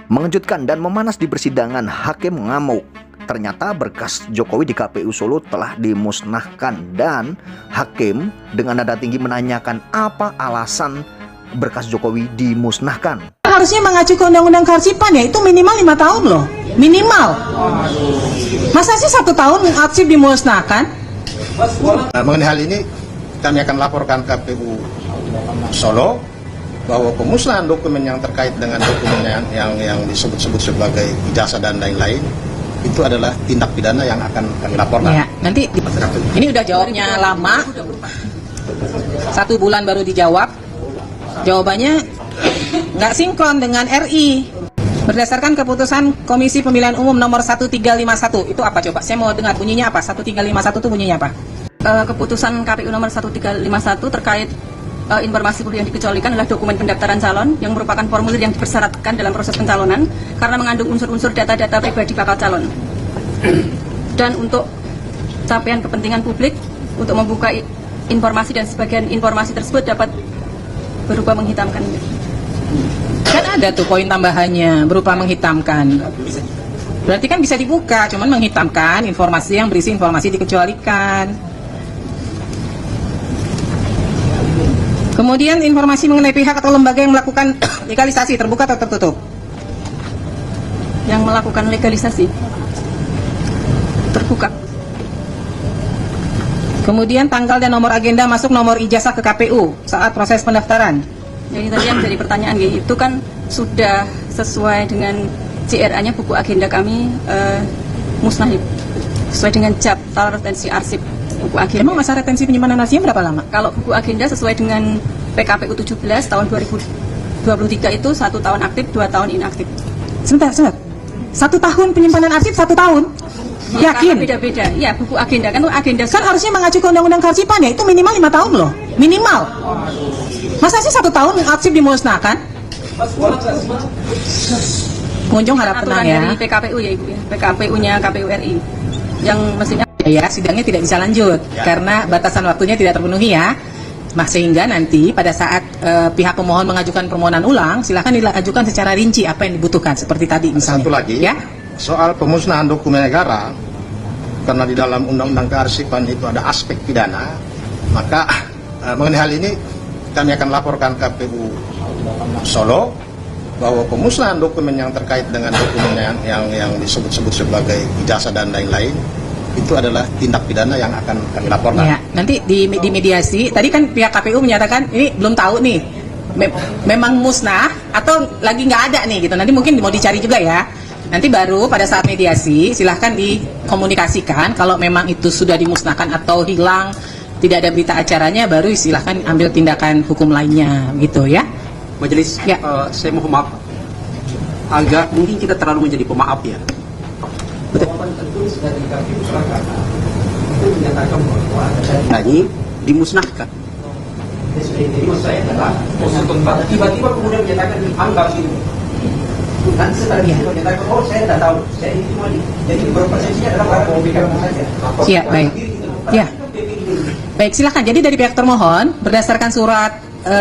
Mengejutkan dan memanas di persidangan, hakim ngamuk. Ternyata berkas Jokowi di KPU Solo telah dimusnahkan dan hakim dengan nada tinggi menanyakan apa alasan berkas Jokowi dimusnahkan. Harusnya mengacu ke Undang-Undang Kearsipan ya, itu minimal 5 tahun loh. Minimal. Masa sih 1 tahun arsip dimusnahkan? Mengenai hal ini kami akan laporkan KPU Solo bahwa pemusnahan dokumen yang terkait dengan dokumen yang disebut-sebut sebagai ijazah dan lain-lain itu adalah tindak pidana yang akan kami laporkan. Ya, nanti ini udah jawabnya lama, 1 bulan baru dijawab. Jawabannya nggak sinkron dengan RI. Berdasarkan keputusan Komisi Pemilihan Umum nomor 1351, itu apa coba? Saya mau dengar bunyinya apa? 1351 itu bunyinya apa? Keputusan KPU nomor 1351 terkait informasi yang dikecualikan adalah dokumen pendaftaran calon yang merupakan formulir yang dipersyaratkan dalam proses pencalonan karena mengandung unsur-unsur data-data pribadi bakal calon. Dan untuk capaian kepentingan publik untuk membuka informasi dan sebagian informasi tersebut dapat berupa menghitamkan. Kan ada tuh poin tambahannya berupa menghitamkan. Berarti kan bisa dibuka, cuman menghitamkan informasi yang berisi informasi dikecualikan. Kemudian informasi mengenai pihak atau lembaga yang melakukan legalisasi terbuka atau tertutup? Yang melakukan legalisasi terbuka. Kemudian tanggal dan nomor agenda masuk nomor ijazah ke KPU saat proses pendaftaran. Jadi tadi yang jadi pertanyaan itu kan sudah sesuai dengan CRA-nya buku agenda kami musnah sesuai dengan daftar retensi arsip buku agenda. Emang masa retensi penyimpanan arsipnya berapa lama? Kalau buku agenda sesuai dengan PKPU 17 tahun 2023 itu 1 tahun aktif, 2 tahun inaktif. Sebentar. 1 tahun penyimpanan arsip 1 tahun? Yakin? Beda-beda. Ya, buku agenda kan itu agenda. Kan harusnya mengacu ke Undang-Undang Kearsipan ya, itu minimal 5 tahun loh. Minimal. Masa sih 1 tahun arsip dimusnahkan? Pengunjung harap tenang ya. Dari PKPU ya Ibu ya. PKPU-nya KPU RI. Yang mestinya Ya, sidangnya tidak bisa lanjut karena batasan waktunya tidak terpenuhi ya. Sehingga nanti pada saat pihak pemohon mengajukan permohonan ulang, silakan diajukan secara rinci apa yang dibutuhkan seperti tadi misalnya. Satu lagi, ya. soal pemusnahan dokumen negara, karena di dalam Undang-Undang Kearsipan itu ada aspek pidana, maka mengenai hal ini kami akan laporkan KPU Solo bahwa pemusnahan dokumen yang terkait dengan dokumen yang disebut-sebut sebagai ijazah dan lain-lain itu adalah tindak pidana yang akan kami laporkan. Ya, nanti di mediasi, tadi kan pihak KPU menyatakan ini belum tahu nih, memang musnah atau lagi nggak ada nih gitu. Nanti mungkin mau dicari juga ya. Nanti baru pada saat mediasi silahkan dikomunikasikan kalau memang itu sudah dimusnahkan atau hilang, tidak ada berita acaranya, baru silahkan ambil tindakan hukum lainnya gitu ya. Majelis, Ya. Saya mohon maaf, agak mungkin kita terlalu menjadi pemaaf ya. Ini dimusnahkan. Jadi maksud saya adalah tiba-tiba kemudian menyatakan dianggap itu. Nanti setelah itu menyatakan, oh saya tidak tahu, saya ini cuma jadi berpersepsinya adalah para pemikiran saja. Ya, baik. Ya. Baik, silakan. Jadi dari pihak termohon berdasarkan surat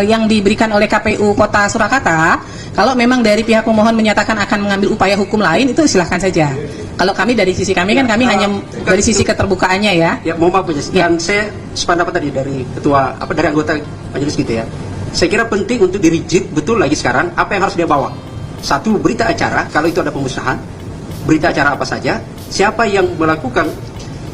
yang diberikan oleh KPU Kota Surakarta, kalau memang dari pihak pemohon menyatakan akan mengambil upaya hukum lain, itu silahkan saja. Kalau kami dari sisi kami kan kami hanya dari sisi keterbukaannya ya. Ya, mohon maaf Majelis. Dan saya sependapat tadi dari ketua dari anggota Majelis gitu ya. Saya kira penting untuk dirigid betul lagi sekarang apa yang harus dia bawa. Satu, berita acara kalau itu ada pemusnahan. Berita acara apa saja? Siapa yang melakukan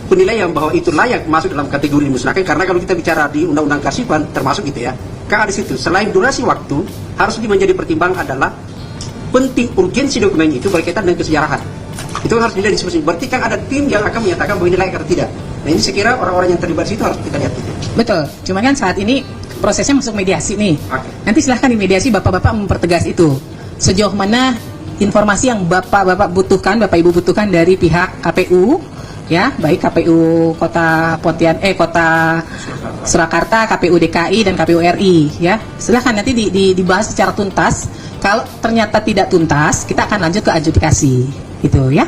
penilaian bahwa itu layak masuk dalam kategori dimusnahkan, karena kalau kita bicara di Undang-Undang Kearsipan termasuk gitu ya. Kan ada situ. Selain durasi waktu, harus menjadi pertimbangan adalah penting urgensi dokumen itu berkaitan dengan kesejarahan. Itu harus dilihat di sini. Berarti kan ada tim yang akan menyatakan bahwa ini layak atau tidak. Nah ini saya kira orang-orang yang terlibat situ harus kita lihat. Betul. Cuma kan saat ini prosesnya masuk mediasi nih. Oke. Nanti silahkan di mediasi bapak-bapak mempertegas itu. Sejauh mana informasi yang bapak-bapak butuhkan, bapak ibu butuhkan dari pihak KPU, ya, baik KPU Kota Kota Surakarta, KPU DKI dan KPU RI, ya. Silahkan nanti dibahas secara tuntas. Kalau ternyata tidak tuntas, kita akan lanjut ke adjudikasi, gitu ya.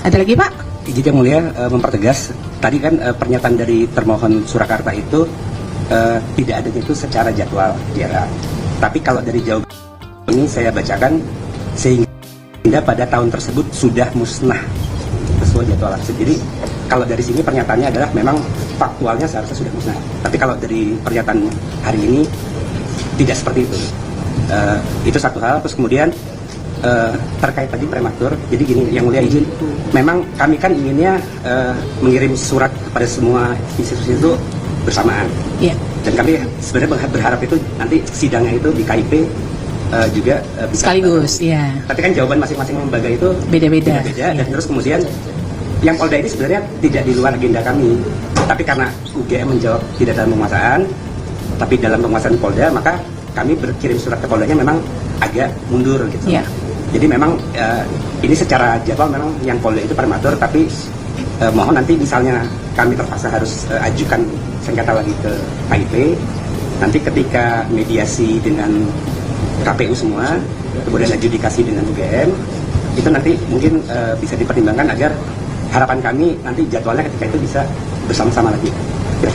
Ada lagi Pak? Izin Yang Mulia mempertegas, tadi kan pernyataan dari termohon Surakarta itu tidak ada itu secara jadwal, ya. Tapi kalau dari jawaban ini saya bacakan, sehingga pada tahun tersebut sudah musnah sesuai jadwal arsip. Jadi kalau dari sini pernyataannya adalah memang faktualnya seharusnya sudah musnah. Tapi kalau dari pernyataan hari ini tidak seperti itu. Itu satu hal. Terus kemudian terkait tadi prematur. Jadi gini, yang mulia izin, memang kami kan inginnya mengirim surat kepada semua institusi itu bersamaan. Iya. Dan kami sebenarnya berharap itu nanti sidangnya itu di KIP juga bisa Sekaligus, iya. Tapi kan jawaban masing-masing lembaga itu Beda-beda. dan terus kemudian yang Polda ini sebenarnya tidak di luar agenda kami, tapi karena UGM menjawab tidak dalam penguasaan, tapi dalam penguasaan Polda, maka kami berkirim surat ke Poldanya memang agak mundur gitu. Iya. Jadi memang ini secara jadwal memang yang Polda itu prematur, tapi mohon nanti misalnya kami terpaksa harus ajukan sengketa lagi ke KIP, nanti ketika mediasi dengan KPU semua, kemudian adjudikasi dengan UGM, itu nanti mungkin bisa dipertimbangkan agar harapan kami nanti jadwalnya ketika itu bisa bersama-sama lagi.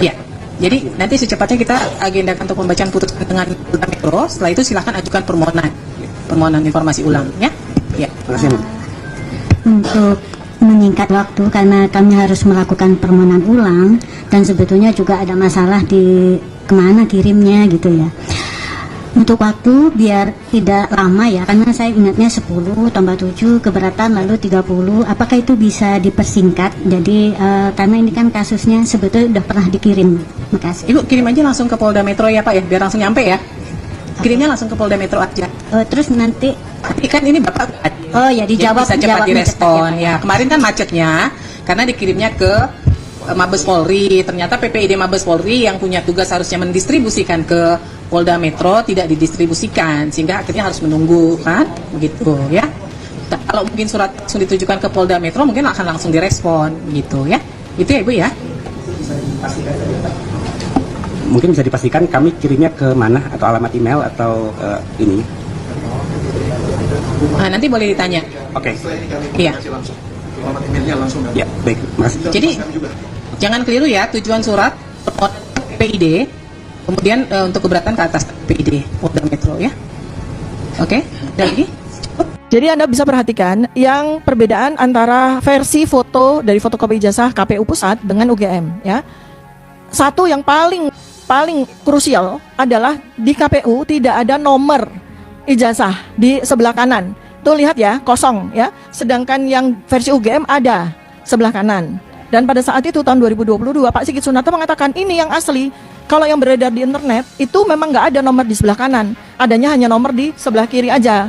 Ya, jadi nanti secepatnya kita agendakan untuk pembacaan putusan dengan Polda Metro. Setelah itu silahkan ajukan permohonan informasi ulang, ya. Ya. Terima kasih. Untuk menyingkat waktu karena kami harus melakukan permohonan ulang dan sebetulnya juga ada masalah di kemana kirimnya gitu ya. Untuk waktu biar tidak lama ya, karena saya ingatnya 10 tambah 7 keberatan lalu 30, apakah itu bisa dipersingkat? Jadi karena ini kan kasusnya sebetulnya sudah pernah dikirim. Makasih. Ibu kirim aja langsung ke Polda Metro ya Pak ya, biar langsung nyampe ya. Kirimnya langsung ke Polda Metro aja. Terus nanti Tapi kan ini Bapak ya dijawab, jadi bisa cepat jawabnya direspon cepat, ya. Kemarin kan macetnya karena dikirimnya ke Mabes Polri. Ternyata PPID Mabes Polri yang punya tugas harusnya mendistribusikan ke Polda Metro tidak didistribusikan, sehingga akhirnya harus menunggu kan, begitu ya. Kalau mungkin surat langsung ditujukan ke Polda Metro mungkin akan langsung direspon, gitu ya. Itu ya Ibu ya. Mungkin bisa dipastikan kami kirimnya ke mana atau alamat email atau ini? Nah, nanti boleh ditanya. Oke. Iya. Ya, baik. Makasih. Jadi jangan keliru ya, tujuan surat PID, kemudian untuk keberatan ke atas PID Polda Metro ya. Oke, dan lagi? Jadi Anda bisa perhatikan yang perbedaan antara versi foto dari fotokopi ijazah KPU Pusat dengan UGM ya. Satu yang paling krusial adalah di KPU tidak ada nomor ijazah di sebelah kanan. Tuh lihat ya, kosong ya. Sedangkan yang versi UGM ada sebelah kanan. Dan pada saat itu tahun 2022 Pak Sigit Sunarto mengatakan ini yang asli. Kalau yang beredar di internet itu memang nggak ada nomor di sebelah kanan. Adanya hanya nomor di sebelah kiri aja.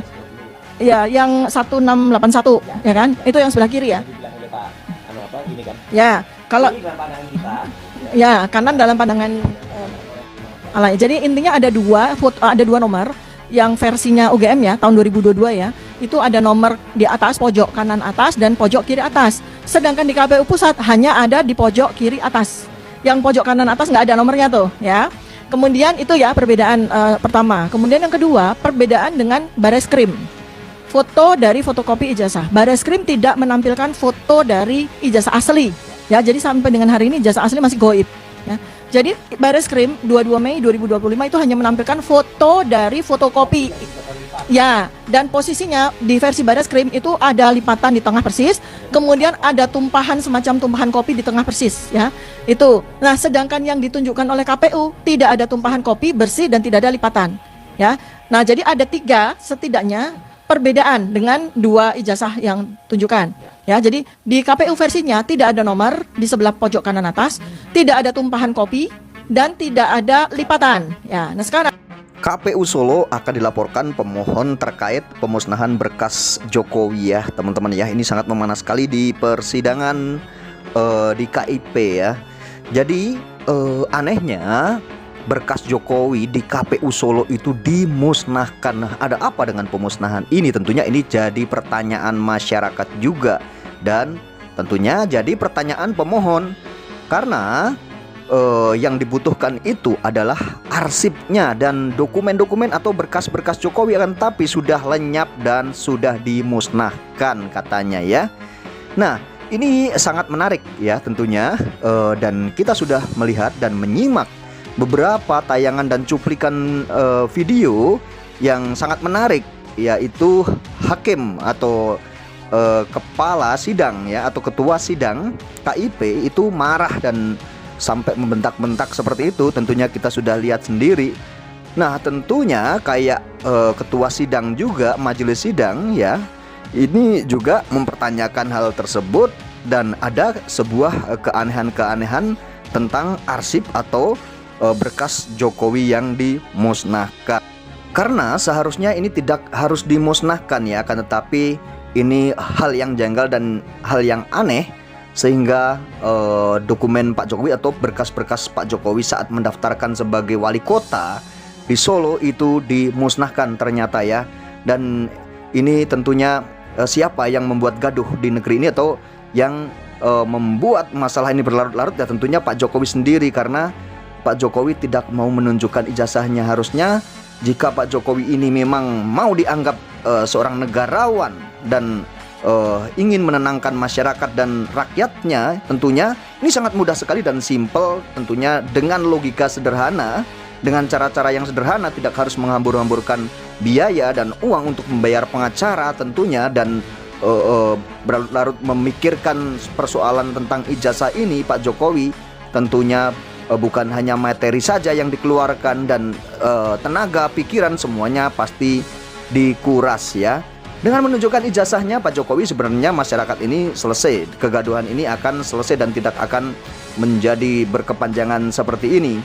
Ya, yang 1681 ya kan? Itu yang sebelah kiri ya. Ya, kalau ya kanan dalam pandangan alay. Jadi intinya ada dua nomor. Yang versinya UGM ya tahun 2022 ya, itu ada nomor di atas pojok kanan atas dan pojok kiri atas. Sedangkan di KPU Pusat hanya ada di pojok kiri atas. Yang pojok kanan atas nggak ada nomornya tuh ya. Kemudian itu ya perbedaan pertama. Kemudian yang kedua, perbedaan dengan Bareskrim. Foto dari fotokopi ijazah. Bareskrim tidak menampilkan foto dari ijazah asli. Ya, jadi sampai dengan hari ini ijazah asli masih goib. Ya. Jadi Bareskrim 22 Mei 2025 itu hanya menampilkan foto dari fotokopi. Ya, dan posisinya di versi Bareskrim itu ada lipatan di tengah persis, kemudian ada tumpahan semacam tumpahan kopi di tengah persis, ya. Itu. Nah, sedangkan yang ditunjukkan oleh KPU tidak ada tumpahan kopi bersih dan tidak ada lipatan, ya. Nah, jadi ada 3 setidaknya perbedaan dengan 2 ijazah yang tunjukkan. Ya, jadi di KPU versinya tidak ada nomor di sebelah pojok kanan atas, tidak ada tumpahan kopi dan tidak ada lipatan. Ya, nah sekarang KPU Solo akan dilaporkan pemohon terkait pemusnahan berkas Jokowi ya, teman-teman ya. Ini sangat memanas sekali di persidangan di KIP ya. Jadi anehnya berkas Jokowi di KPU Solo itu dimusnahkan. Nah, ada apa dengan pemusnahan ini? Tentunya ini jadi pertanyaan masyarakat juga. Dan tentunya jadi pertanyaan pemohon. Karena yang dibutuhkan itu adalah arsipnya dan dokumen-dokumen atau berkas-berkas Jokowi, akan tapi sudah lenyap dan sudah dimusnahkan katanya ya. Nah, ini sangat menarik ya tentunya, dan kita sudah melihat dan menyimak beberapa tayangan dan cuplikan video yang sangat menarik yaitu hakim atau kepala sidang ya, atau ketua sidang KIP itu marah dan sampai membentak-bentak seperti itu. Tentunya kita sudah lihat sendiri. Nah, tentunya kayak ketua sidang juga, majelis sidang ya, ini juga mempertanyakan hal tersebut, dan ada sebuah keanehan-keanehan tentang arsip atau berkas Jokowi yang dimusnahkan. Karena seharusnya ini tidak harus dimusnahkan ya, akan tetapi ini hal yang janggal dan hal yang aneh, sehingga dokumen Pak Jokowi atau berkas-berkas Pak Jokowi saat mendaftarkan sebagai wali kota di Solo itu dimusnahkan ternyata ya. Dan ini tentunya siapa yang membuat gaduh di negeri ini atau yang membuat masalah ini berlarut-larut ya, tentunya Pak Jokowi sendiri, karena Pak Jokowi tidak mau menunjukkan ijazahnya. Harusnya jika Pak Jokowi ini memang mau dianggap seorang negarawan dan ingin menenangkan masyarakat dan rakyatnya, tentunya ini sangat mudah sekali dan simpel, tentunya dengan logika sederhana, dengan cara-cara yang sederhana, tidak harus menghambur-hamburkan biaya dan uang untuk membayar pengacara tentunya, dan berlarut-larut memikirkan persoalan tentang ijazah ini. Pak Jokowi tentunya bukan hanya materi saja yang dikeluarkan, dan tenaga, pikiran, semuanya pasti dikuras ya. Dengan menunjukkan ijazahnya Pak Jokowi, sebenarnya masyarakat ini selesai, kegaduhan ini akan selesai dan tidak akan menjadi berkepanjangan seperti ini.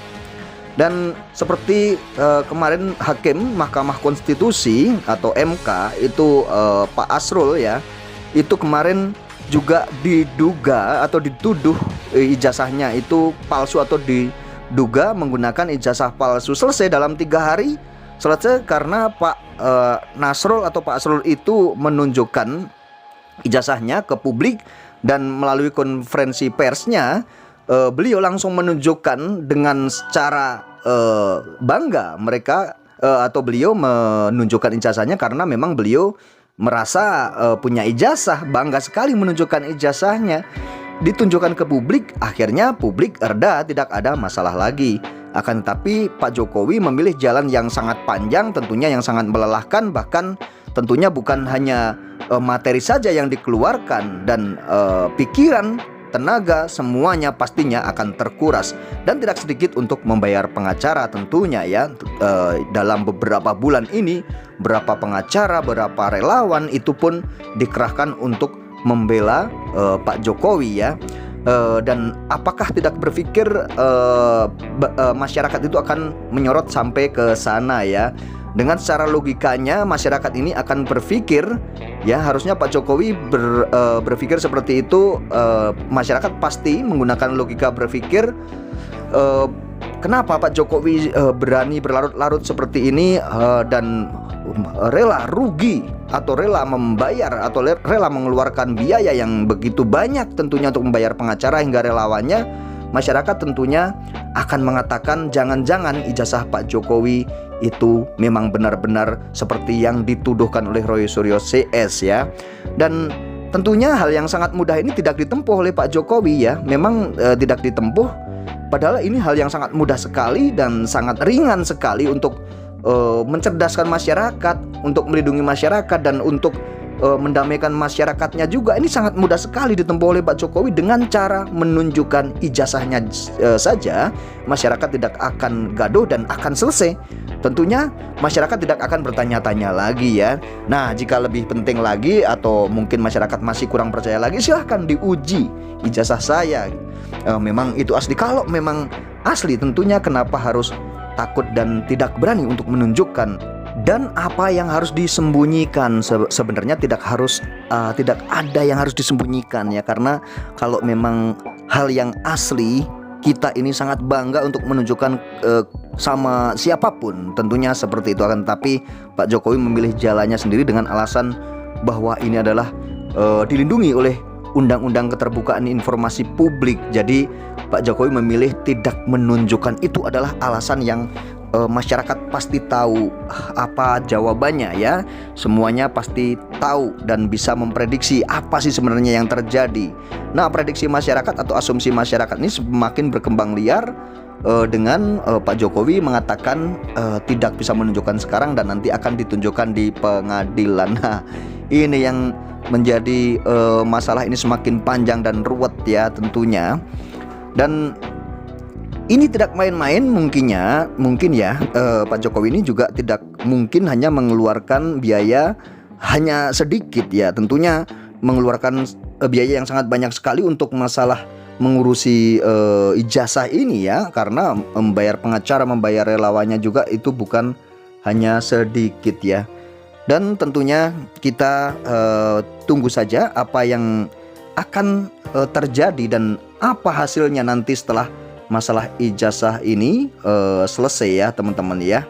Dan seperti kemarin Hakim Mahkamah Konstitusi atau MK itu Pak Asrul ya, itu kemarin juga diduga atau dituduh ijazahnya itu palsu atau diduga menggunakan ijazah palsu. Selesai dalam 3 hari, selesai karena Pak Nasrul atau Pak Asrul itu menunjukkan ijazahnya ke publik, dan melalui konferensi persnya beliau langsung menunjukkan dengan secara bangga mereka atau beliau menunjukkan ijazahnya karena memang beliau merasa punya ijazah, bangga sekali menunjukkan ijazahnya, ditunjukkan ke publik. Akhirnya publik reda, tidak ada masalah lagi. Akan tetapi Pak Jokowi memilih jalan yang sangat panjang, tentunya yang sangat melelahkan, bahkan tentunya bukan hanya materi saja yang dikeluarkan, dan pikiran, tenaga, semuanya pastinya akan terkuras, dan tidak sedikit untuk membayar pengacara tentunya ya. Dalam beberapa bulan ini berapa pengacara, berapa relawan itu pun dikerahkan untuk membela Pak Jokowi ya. Dan apakah tidak berpikir masyarakat itu akan menyorot sampai ke sana ya? Dengan secara logikanya masyarakat ini akan berpikir ya, harusnya Pak Jokowi berpikir seperti itu. Masyarakat pasti menggunakan logika berpikir, kenapa Pak Jokowi berani berlarut-larut seperti ini dan rela rugi atau rela membayar atau rela mengeluarkan biaya yang begitu banyak tentunya untuk membayar pengacara hingga relawannya. Masyarakat tentunya akan mengatakan jangan-jangan ijazah Pak Jokowi itu memang benar-benar seperti yang dituduhkan oleh Roy Suryo CS ya. Dan tentunya hal yang sangat mudah ini tidak ditempuh oleh Pak Jokowi ya. Memang tidak ditempuh, padahal ini hal yang sangat mudah sekali dan sangat ringan sekali untuk mencerdaskan masyarakat, untuk melindungi masyarakat, dan untuk mendamaikan masyarakatnya juga. Ini sangat mudah sekali ditempuh oleh Pak Jokowi. Dengan cara menunjukkan ijazahnya saja, masyarakat tidak akan gaduh dan akan selesai. Tentunya masyarakat tidak akan bertanya-tanya lagi ya. Nah, jika lebih penting lagi atau mungkin masyarakat masih kurang percaya lagi, silahkan diuji ijazah saya. Memang itu asli. Kalau memang asli, tentunya kenapa harus takut dan tidak berani untuk menunjukkan? Dan apa yang harus disembunyikan? Sebenarnya tidak ada yang harus disembunyikan ya, karena kalau memang hal yang asli, kita ini sangat bangga untuk menunjukkan sama siapapun, tentunya seperti itu. Akan tapi Pak Jokowi memilih jalannya sendiri dengan alasan bahwa ini adalah dilindungi oleh Undang-Undang Keterbukaan Informasi Publik. Jadi Pak Jokowi memilih tidak menunjukkan. Itu adalah alasan yang masyarakat pasti tahu apa jawabannya ya. Semuanya pasti tahu dan bisa memprediksi apa sih sebenarnya yang terjadi. Nah, prediksi masyarakat atau asumsi masyarakat ini semakin berkembang liar. dengan Pak Jokowi mengatakan tidak bisa menunjukkan sekarang dan nanti akan ditunjukkan di pengadilan. Nah, ini yang menjadi masalah ini semakin panjang dan ruwet ya tentunya. Dan ini tidak main-main mungkin ya Pak Jokowi ini juga tidak mungkin hanya mengeluarkan biaya hanya sedikit ya, tentunya mengeluarkan biaya yang sangat banyak sekali untuk masalah mengurusi ijazah ini ya, karena membayar pengacara, membayar relawannya juga itu bukan hanya sedikit ya. Dan tentunya kita tunggu saja apa yang akan terjadi dan apa hasilnya nanti setelah masalah ijazah ini selesai ya teman-teman ya.